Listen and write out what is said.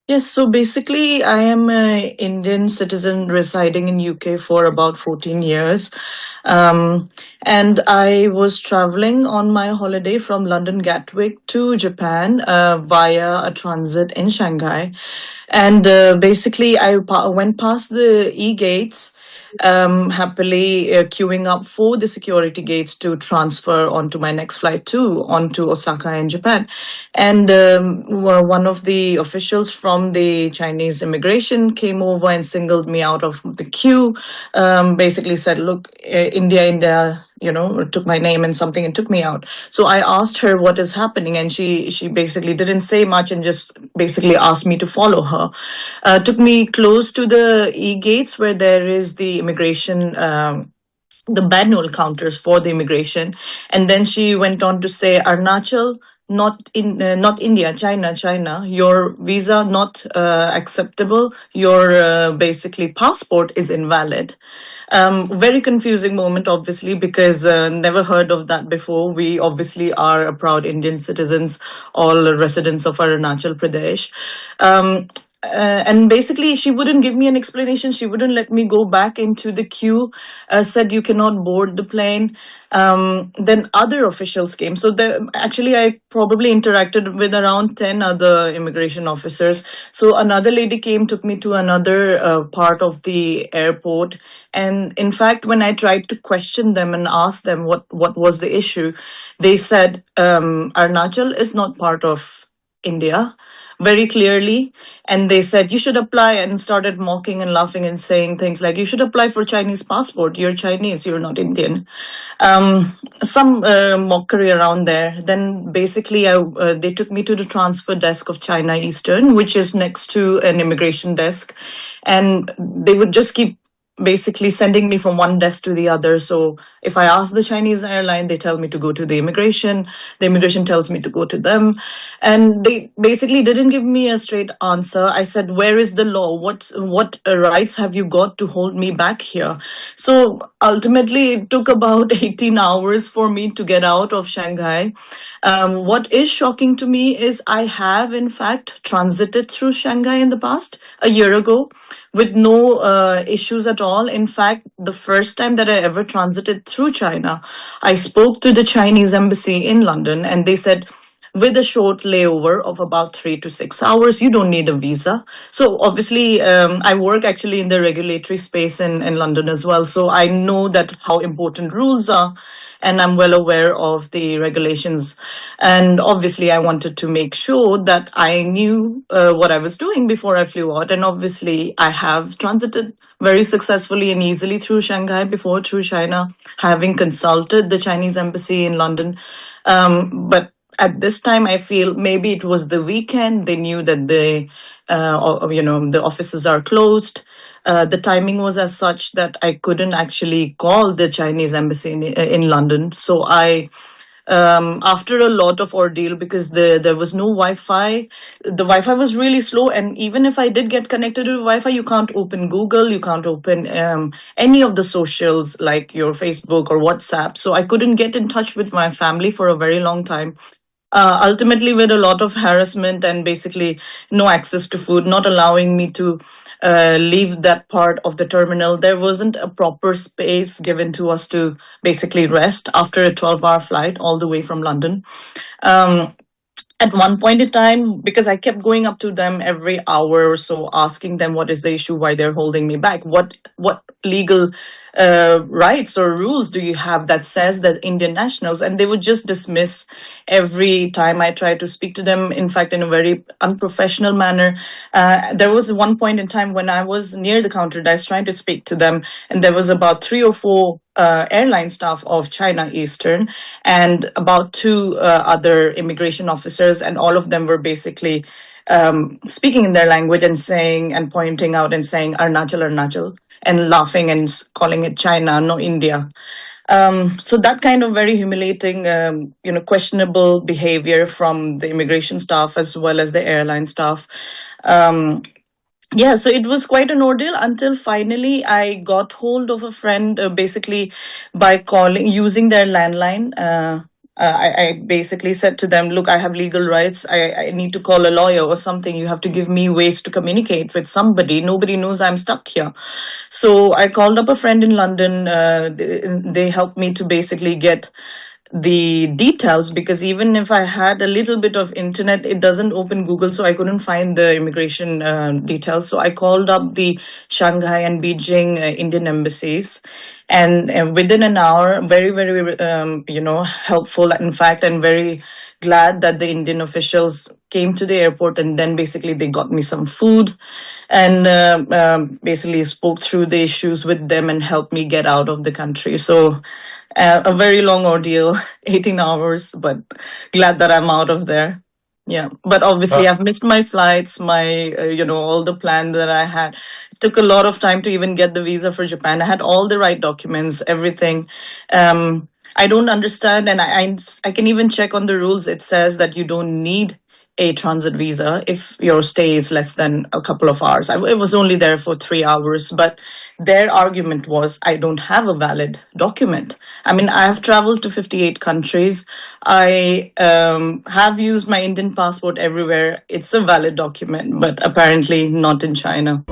Yes, so basically, I am an Indian citizen residing in UK for about 14 years. Um, and I was traveling on my holiday from London Gatwick to Japan via a transit in Shanghai. And basically, went past the e-gates, happily queuing up for the security gates to transfer onto my next flight onto Osaka in Japan. And one of the officials from the Chinese immigration came over and singled me out of the queue. Basically said, "Look, India, India." Took my name and something and took me out. So I asked her what is happening, and she basically didn't say much and just basically asked me to follow her. Took me close to the e-gates where there is the immigration. The manual counters for the immigration, and then she went on to say, "Arunachal, not India, China, your visa not acceptable, your basically passport is invalid." Very confusing moment, obviously, because never heard of that before. We obviously are a proud Indian citizens, all residents of Arunachal Pradesh. Um, and basically, she wouldn't give me an explanation. She wouldn't let me go back into the queue. Said you cannot board the plane. Then other officials came. So actually, I probably interacted with around 10 other immigration officers. So another lady came, took me to another part of the airport. And in fact, when I tried to question them and ask them what was the issue, they said Arunachal is not part of India very clearly. And they said you should apply, and started mocking and laughing and saying things like, "You should apply for Chinese passport, you're Chinese, you're not Indian." Some mockery around there. Then basically they took me to the transfer desk of China Eastern, which is next to an immigration desk, and they would just keep basically sending me from one desk to the other. So if I ask the Chinese airline, they tell me to go to the immigration. The immigration tells me to go to them. And they basically didn't give me a straight answer. I said, "Where is the law? What rights have you got to hold me back here?" So ultimately, it took about 18 hours for me to get out of Shanghai. What is shocking to me is I have, in fact, transited through Shanghai in the past, a year ago, with no issues at all. In fact, the first time that I ever transited through China, I spoke to the Chinese embassy in London, and they said, with a short layover of about 3 to 6 hours, you don't need a visa. So obviously, I work actually in the regulatory space in London as well. So I know that how important rules are, and I'm well aware of the regulations. And obviously, I wanted to make sure that I knew what I was doing before I flew out. And obviously, I have transited very successfully and easily through Shanghai before, through China, having consulted the Chinese embassy in London. But at this time, I feel maybe it was the weekend. They knew that the offices are closed. The timing was as such that I couldn't actually call the Chinese embassy in London. So after a lot of ordeal, because there was no Wi-Fi, the Wi-Fi was really slow, and even if I did get connected to Wi-Fi, you can't open Google, you can't open any of the socials like your Facebook or WhatsApp. So I couldn't get in touch with my family for a very long time. Ultimately, with a lot of harassment and basically no access to food, not allowing me to leave that part of the terminal. There wasn't a proper space given to us to basically rest after a 12-hour flight all the way from London. At one point in time, because I kept going up to them every hour or so, asking them what is the issue, why they're holding me back, what legal rights or rules do you have that says that Indian nationals, and they would just dismiss every time I tried to speak to them, in fact, in a very unprofessional manner. There was one point in time when I was near the counter desk trying to speak to them, and there was about 3 or 4 airline staff of China Eastern and about 2 other immigration officers, and all of them were basically speaking in their language and saying and pointing out and saying Arunachal, Arunachal, and laughing and calling it China, no India. So that kind of very humiliating, questionable behavior from the immigration staff as well as the airline staff. Yeah, so it was quite an ordeal until finally I got hold of a friend, basically by using their landline. I basically said to them, look, I have legal rights. I need to call a lawyer or something. You have to give me ways to communicate with somebody. Nobody knows I'm stuck here. So I called up a friend in London. They helped me to basically get the details, because even if I had a little bit of internet, it doesn't open Google, so I couldn't find the immigration details. So I called up the Shanghai and Beijing Indian embassies, and within an hour, very, very, helpful, in fact, and very glad that the Indian officials came to the airport, and then basically they got me some food and basically spoke through the issues with them and helped me get out of the country. So a very long ordeal, 18 hours, but glad that I'm out of there. Yeah, but obviously I've missed my flights, my, all the plan that I had. It took a lot of time to even get the visa for Japan. I had all the right documents, everything. I don't understand, and I can even check on the rules. It says that you don't need a transit visa if your stay is less than a couple of hours. I was only there for 3 hours, but their argument was I don't have a valid document. I mean, I have traveled to 58 countries. I have used my Indian passport everywhere. It's a valid document, but apparently not in China.